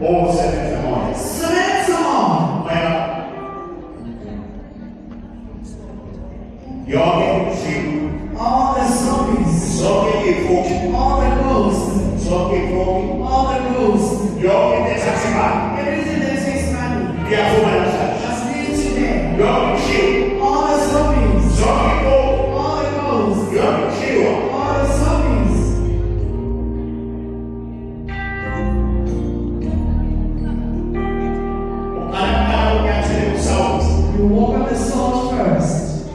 Oh, sementa moja. Sementa moja. Moja. Yogi, Shiva. All the zombies. Zombie e fogo. All the ghosts. Zombie e fogo. All the ghosts. Yogi desacimado. Everything that is expanding. E a fumaça. Just leave today. Yogi, Shiva. All the zombies. Zombie e fogo. All the ghosts. Yogi, Shiva. All the zombies. O cara que acende o sal. You walk on the salt first.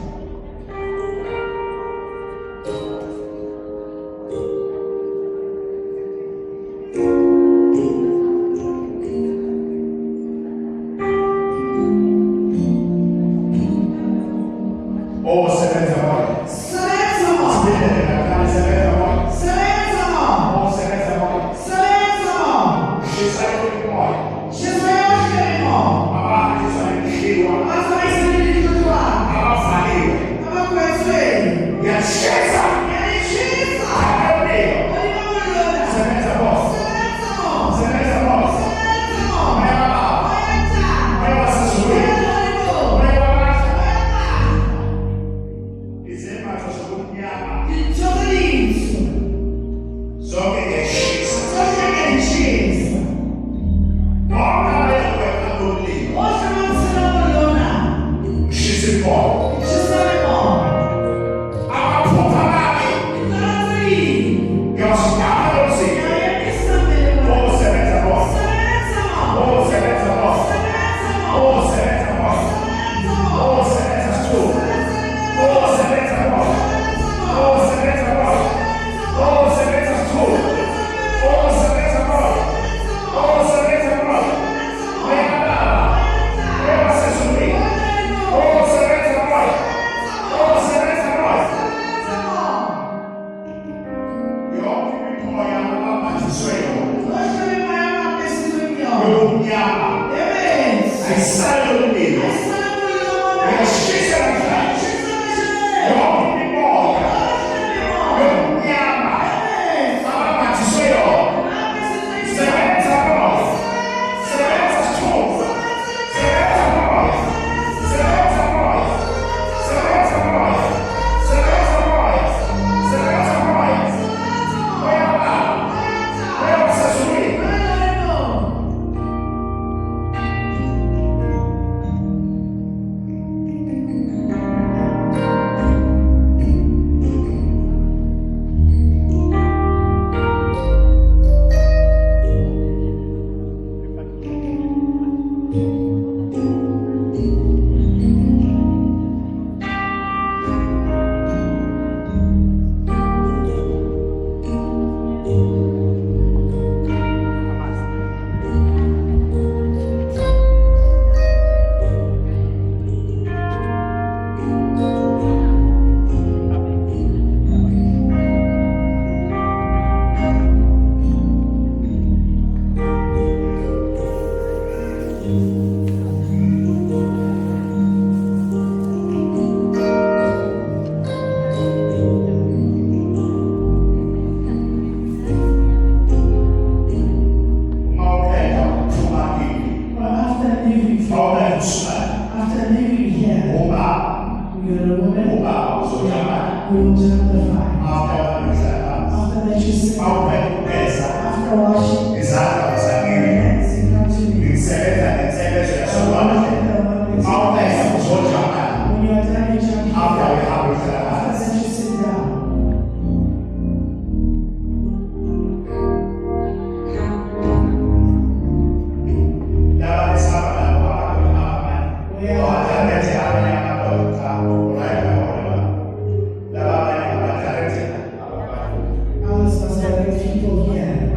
Oh, sementa moja. Sementa moja. Sementa moja. Sementa moja. Oh, sementa moja. Sementa moja. Shiva moja. Jezreel Shemon. A barra de sangue Shiva. Mas vai ser livre do ar. A falia. Ama conhecer. E a chiesa. E a licença. A meio. Ele não melhora. Sementa moja. Sementa moja. Sementa moja. Sementa moja. Vai lá. Vai entrar. Vai lá se subir. Vai Vai lá. entrar. E sempre mais a sua guiada. E tudo isso. Só que é chiesa. Só que é licença. Ora, eu vou ficar livre. Hoje não se não olhou nada. Chiesa pode. Jezreel Shemon. A puta nave. Então aí. Eu acho que a E você. aí a questão dele. Oh, sementa moja. Sementa moja. Oh, sementa moja. Sementa moja. Oh, sementa moja. Sementa moja. Oh, sementa tu. Oh, sementa moja. Oh, sementa moja. Oh, sementa tu. Oh, sementa moja. Oh, sementa moja. Vem cá. Eu vou se subir. Oh, sementa moja. Oh, sementa moja. Eu me ponho a parte do Senhor. Eu me amo. Aí sai do meio. Eu esqueci a verdade. Eu me ponho. Eu me amo. A parte do Senhor. Sementa moja. Sementa tu. Sementa moja. Sementa moja. Sementa moja. Sementa moja. Sementa moja. Vai lá. Vai você subir. After leaving here, Oba, you're a woman. oba, usou chamar. We will turn the fire. After After that you say, Ao pé, essa. after washing, Exato, essa minha. hands, you come to me. Secretaria, sua Ao pé, usou chamar. When you are done, you jump here. After we have it, After that you sit down. ela estava na palavra, Where olha, até a minha palavra, others must have been people here.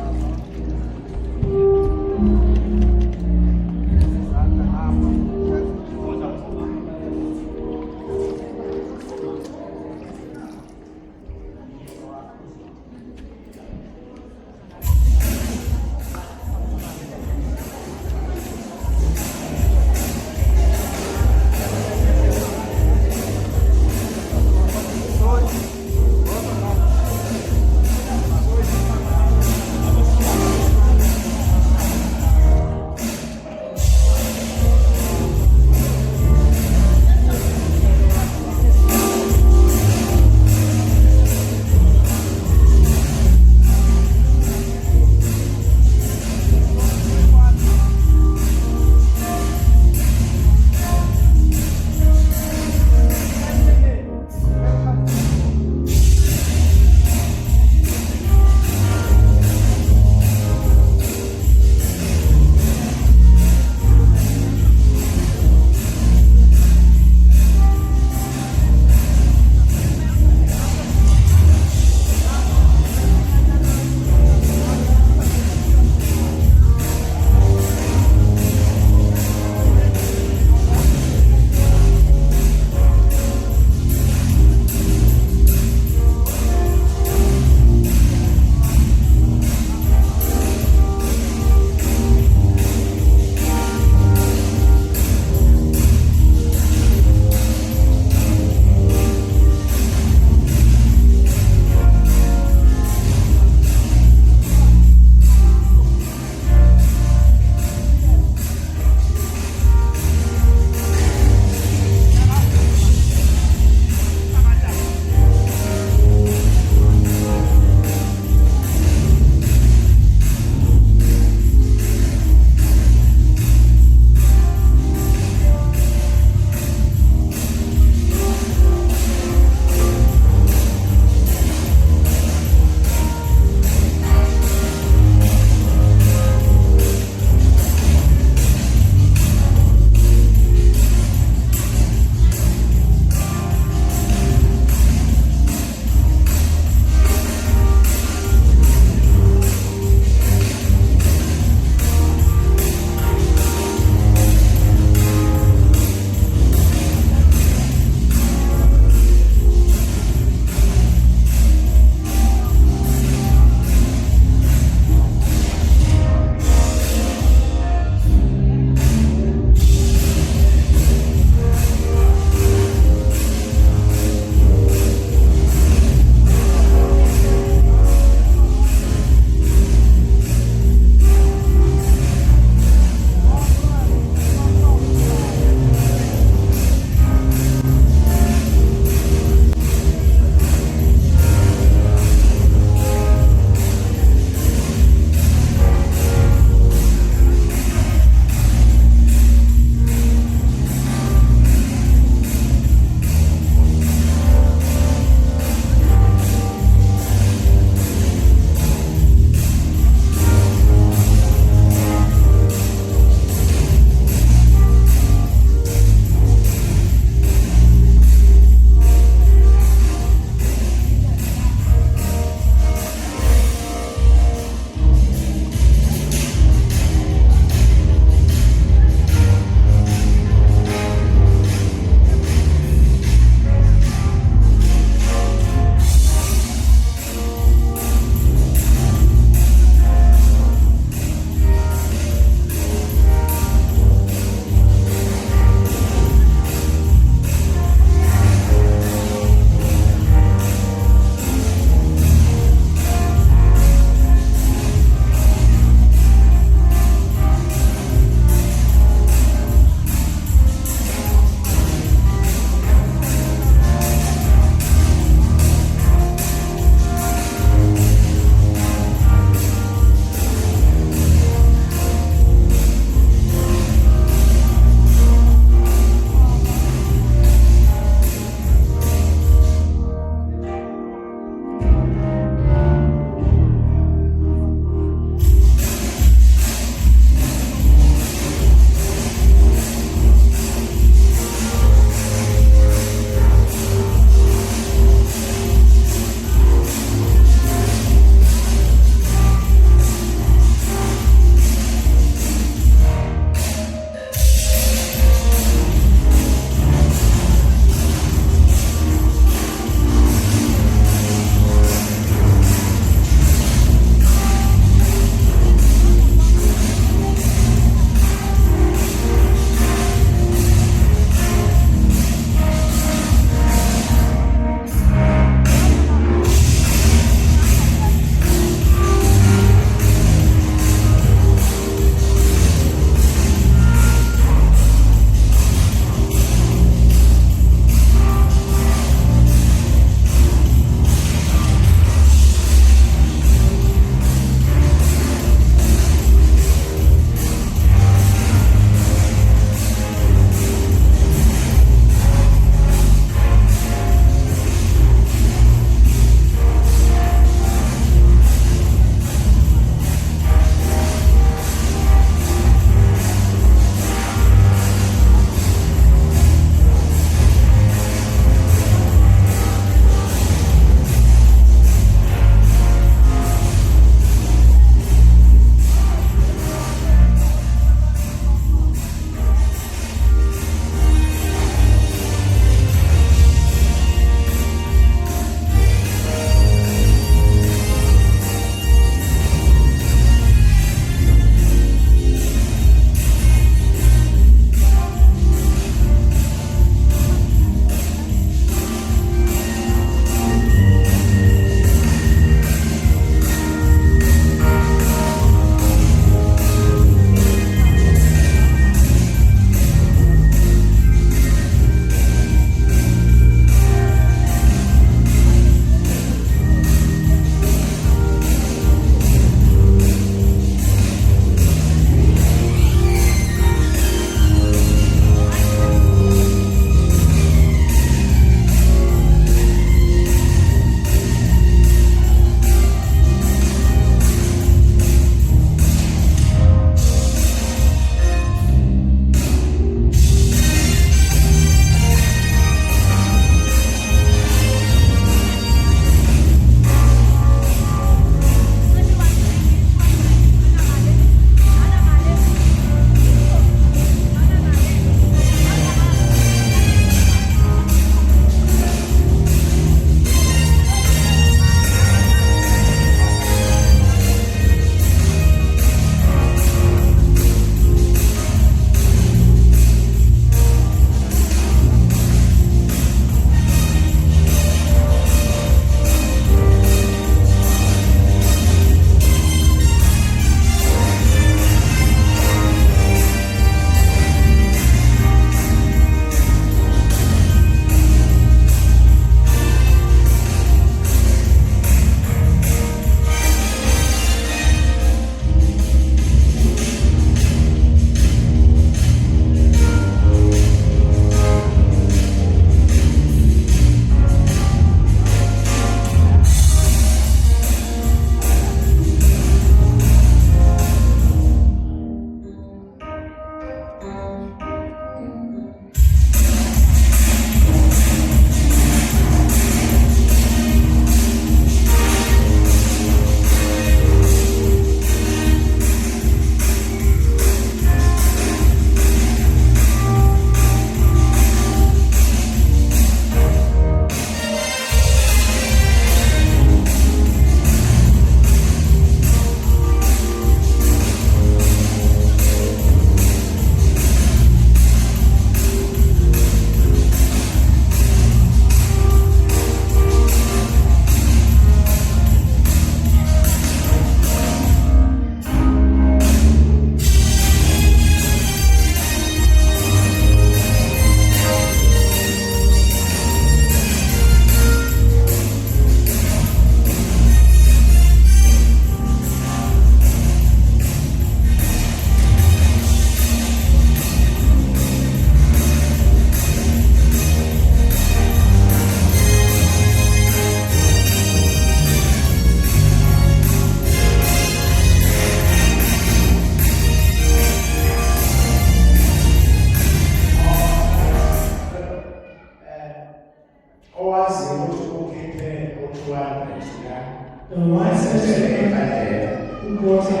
Boa tarde.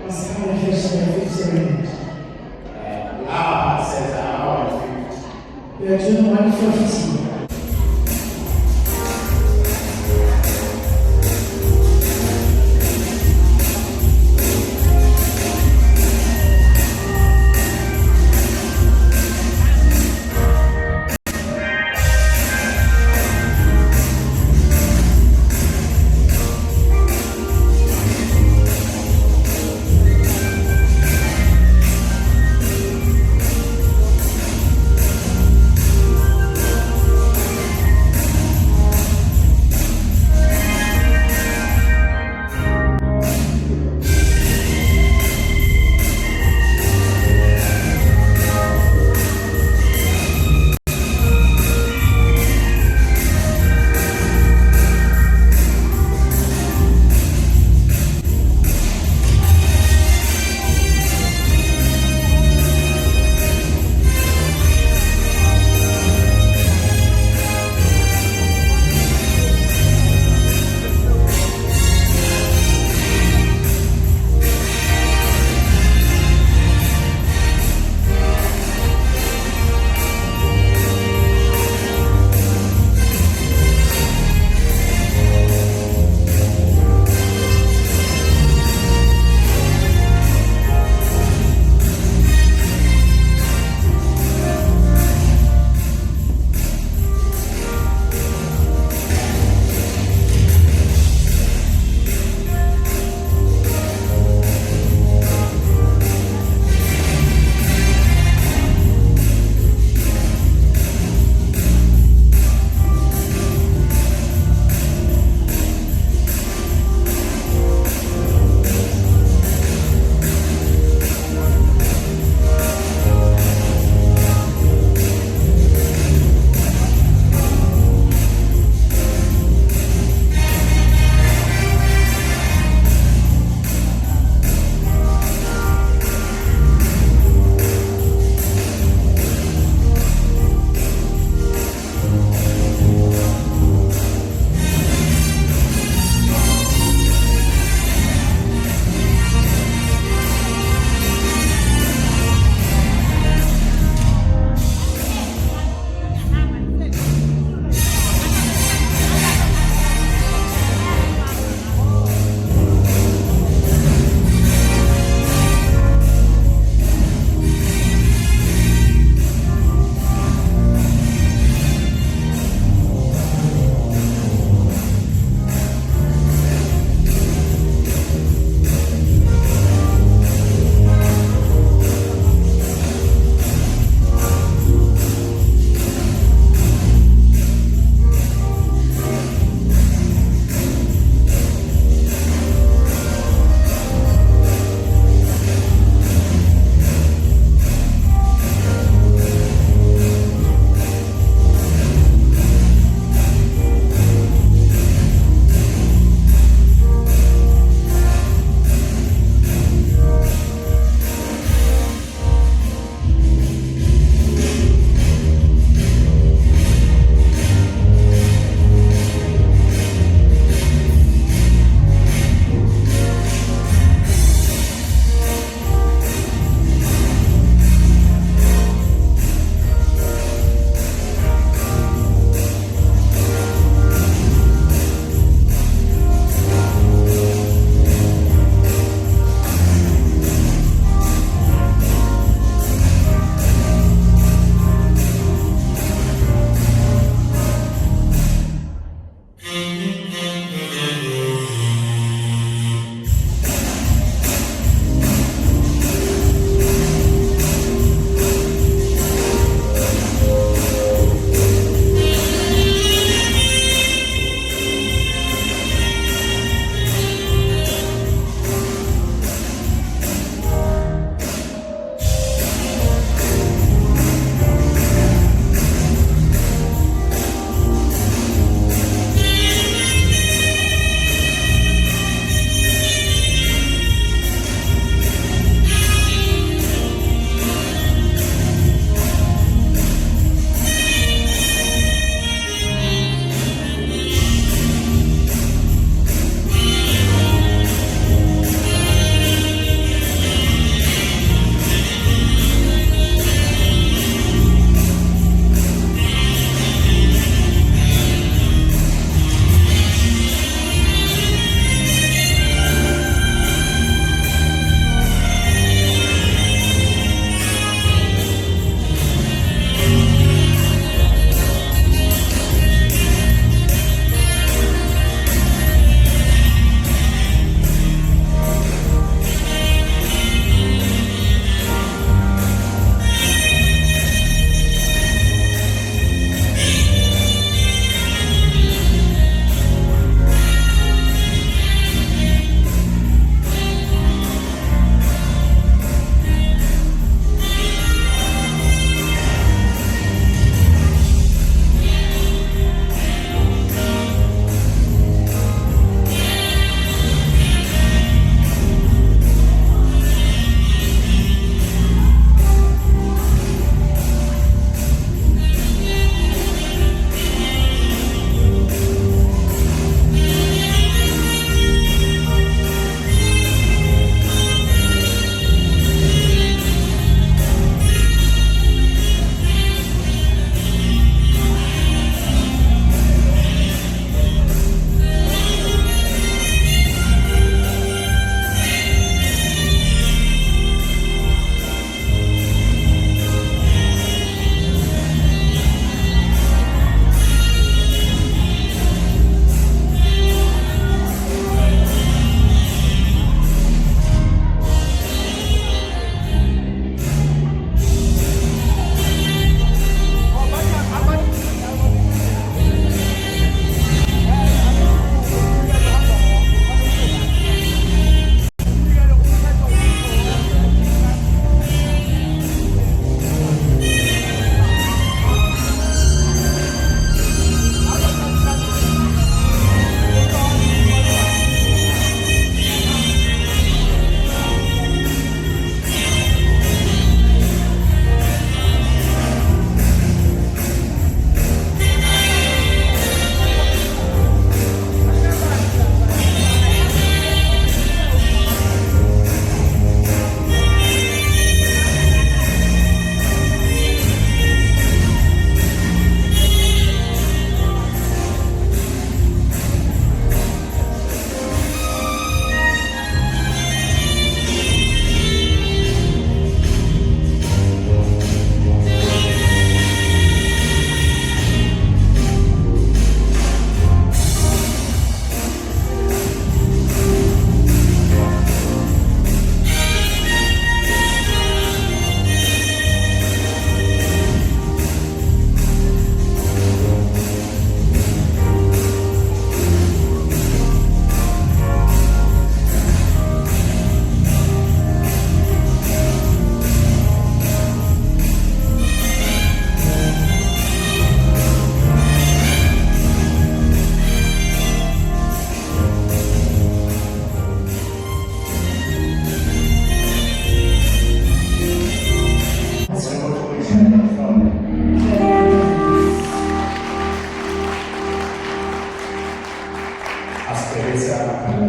Mas Mas cada questão é diferente. says an hour and 50. We are doing 150.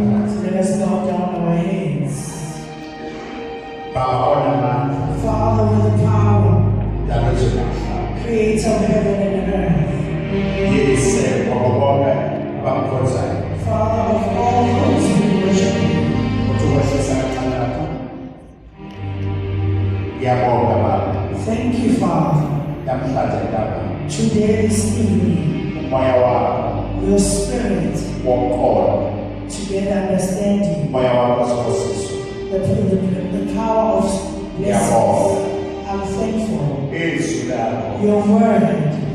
phansi. Let us bow down our heads. Baba onamandla, Father, with the power, dalezwe namhlanje. creator of heaven and earth. Yise kwabo bonke abamkhonzayo. Father of all those who worship you. Uthokozisa kancane lapha. Ngiyabonga Baba. Thank you, Father. Namhlanje Baba. Today, this evening, Umoya wakho your spirit wokukhona. to get understanding, Umoya wakho Sibusiso. the power of blessings. I'm thankful. Izwi lakho Your word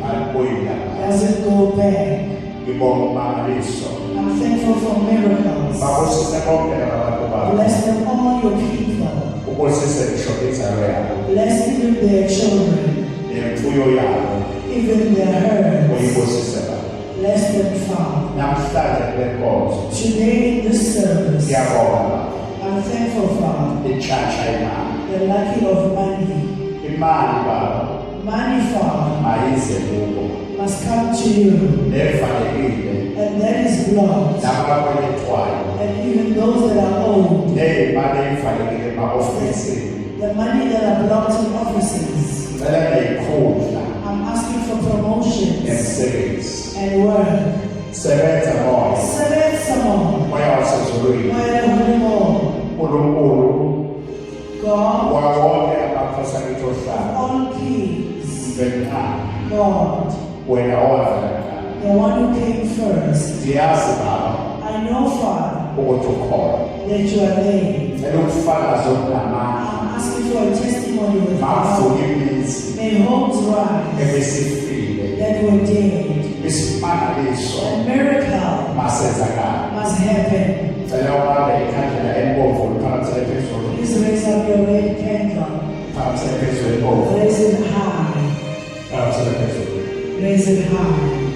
alibuyi lapha. doesn't go back. Ngibonga umangaliso. I'm thankful for miracles. Babusise bonke labantu bakho. Bless them all your people. Ubusise ngisho inzalo yakho. Bless even their children, Nemfuyo yakho. even their herds. Uyibusise Baba. Bless them, Father. Namhlanje kule nkonzo. Today in this service, Ngiyabonga Baba. I'm thankful, Father. Ichacha imali. The lucky of money. Imali Baba Money, Father, mayize kubo. must come to you. Nefanelekile. And that is blood. Nabakwelethwayo. And even those that are owed. Neyimali efanelekile ema-ofisini. The money that are blocked in offices. Ngicela neyikhundla I'm asking for promotions nemsebenzi. and work. Sebenza moya. Select someone. Moya wasezulwini. Where the more. uNkulunkulu God, wawonke amakhosi akithi ohlala. all kings. Mfethu God, wena owavela kuqala. the one who came first. Ndiyazi Baba I know, Father, ukuthi ukhona. that you are there. Ngicela ubufakazi obunamandla. I'm asking for a testimony with power. Makuvuka imizi May homes rise ebesifile. that were dead. Isimangaliso A miracle masenzakala. must happen. Ngicela ubambe ikhandlela elibomvu liphakamisele phezulu. Please raise up your red candle. Phakamisele phezulu elibomvu. Raise it high. Phakamisele phezulu. Raise it high.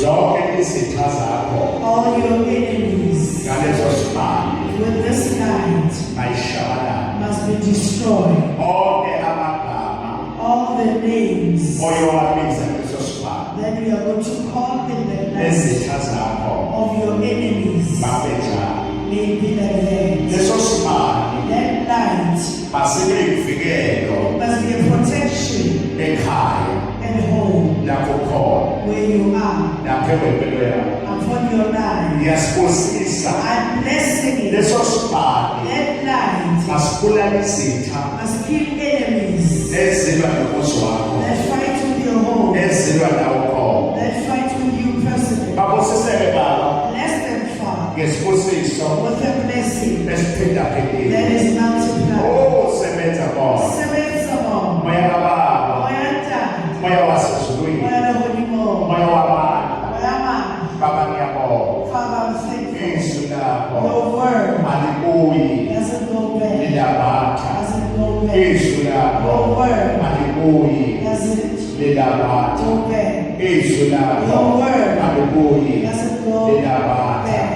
Zonke izitha zakho All your enemies ngaleso simanga with this night mayishabalala. must be destroyed. Onke amagama All the names oyowabiza ngaleso simanga that we are going to call in the night nezitha zakho of your enemies babe njalo. may be like that. Leso simanga That night masibe yimvikelo must be a protection ekhaya and home lapho khona where you are lapho empilo yakho. upon your life. Ngiyasibusisa I'm blessing it. leso simanga That night masibulala izitha must kill enemies ezilwa nomuzi wakho that fight with your home, ezilwa nawo khona. that fight with you personally. Babusiseke Baba Bless them, Father, ngesibusiso with a blessing esiphindaphindile. that is multiplied. Oh, sebenza bona. Sebenza more. Moya kababa, Moya ntando. moya wasezulwini, Moya loholimo. moya wamandla. Moya mama. Baba ngiyabonga. Father, I'm thankful. Izwi lakho Your word alibuyi doesn't go back. lilabatha. Doesn't go back. Izwi lakho Your word alibuyi doesn't lilabatha. go back. Izwi lakho Your word alibuyi doesn't go lilabatha. back.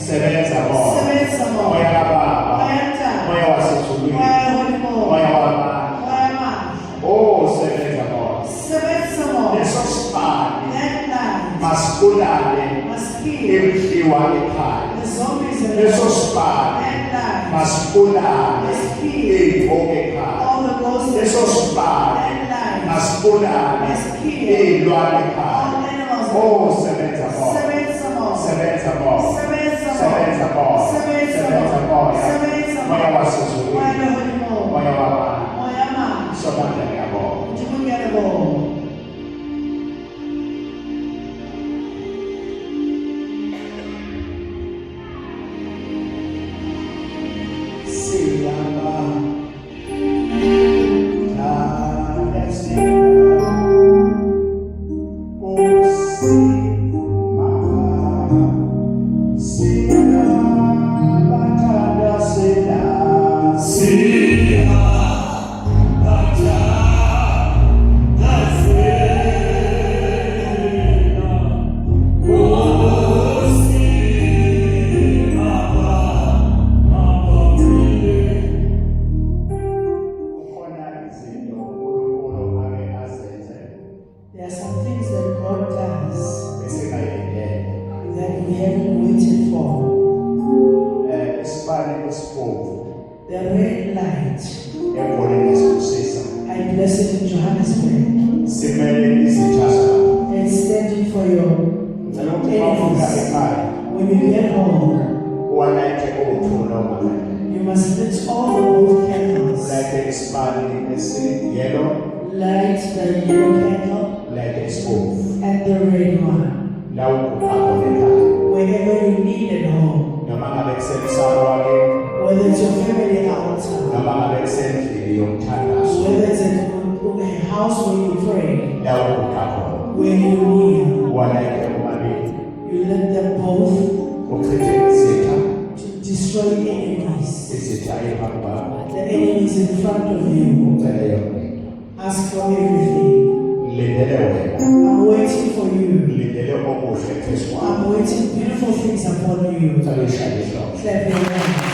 Sebenza bona. Sebenza more. Moya kababa, Moya ntando. moya wasezulwini, Moya loholimo. moya wamandla. Moya mama. Oh, sebenza bona. Sebenza more. Leso sibani That night masibulale must kill imfiwa ekhaya. the zombies in the Leso house. sibani That night masibulale iy'mpoka ekhaya. all the ghosts in Leso the house. sibani That night masibulale iy'lwane ekhaya. all animals. Oh, sebenza bona. Sebenza more. Sebenza bona. Sebenza more. Sebenza bona. Sebenza Sebenza more. bona. Sebenza Moya more. wasezulwini, Moya loholimo. moya wamandla. Moya mama. Somandla ngiyabonga. Ndikungiyale bonke. The red light. eGoli nesikusisa I bless it in Johannesburg. simele izitha zakho. It's standing for your Ngicela ukuthi mawufika ekhaya when you get home. uwalayithe uwuthula ungakali. You must lit all the both candles. Ulayithe isibani esi-yellow, Light the yellow candle ulayithe esibomvu. and the red one. La ukhona khona ekhaya. Wherever you need at home. Noma ngabe kusemsamo wakini, Whether it's your family altar. noma ngabe kusendlini yomthandazo. Whether it's a house where you pray. La ukhona khona. Where you kneel. Uwalayithe omabili. You let them both Uchithe izitha, to destroy enemies. izitha ephambi kwakho. The enemies in front of you. Ucele yonke into. Ask for everything. Lindele wena. I'm waiting for you. Lindele okuhle phezu kwakho. I'm waiting beautiful things upon you. Ucele uhlale ehloko. Clap your hands.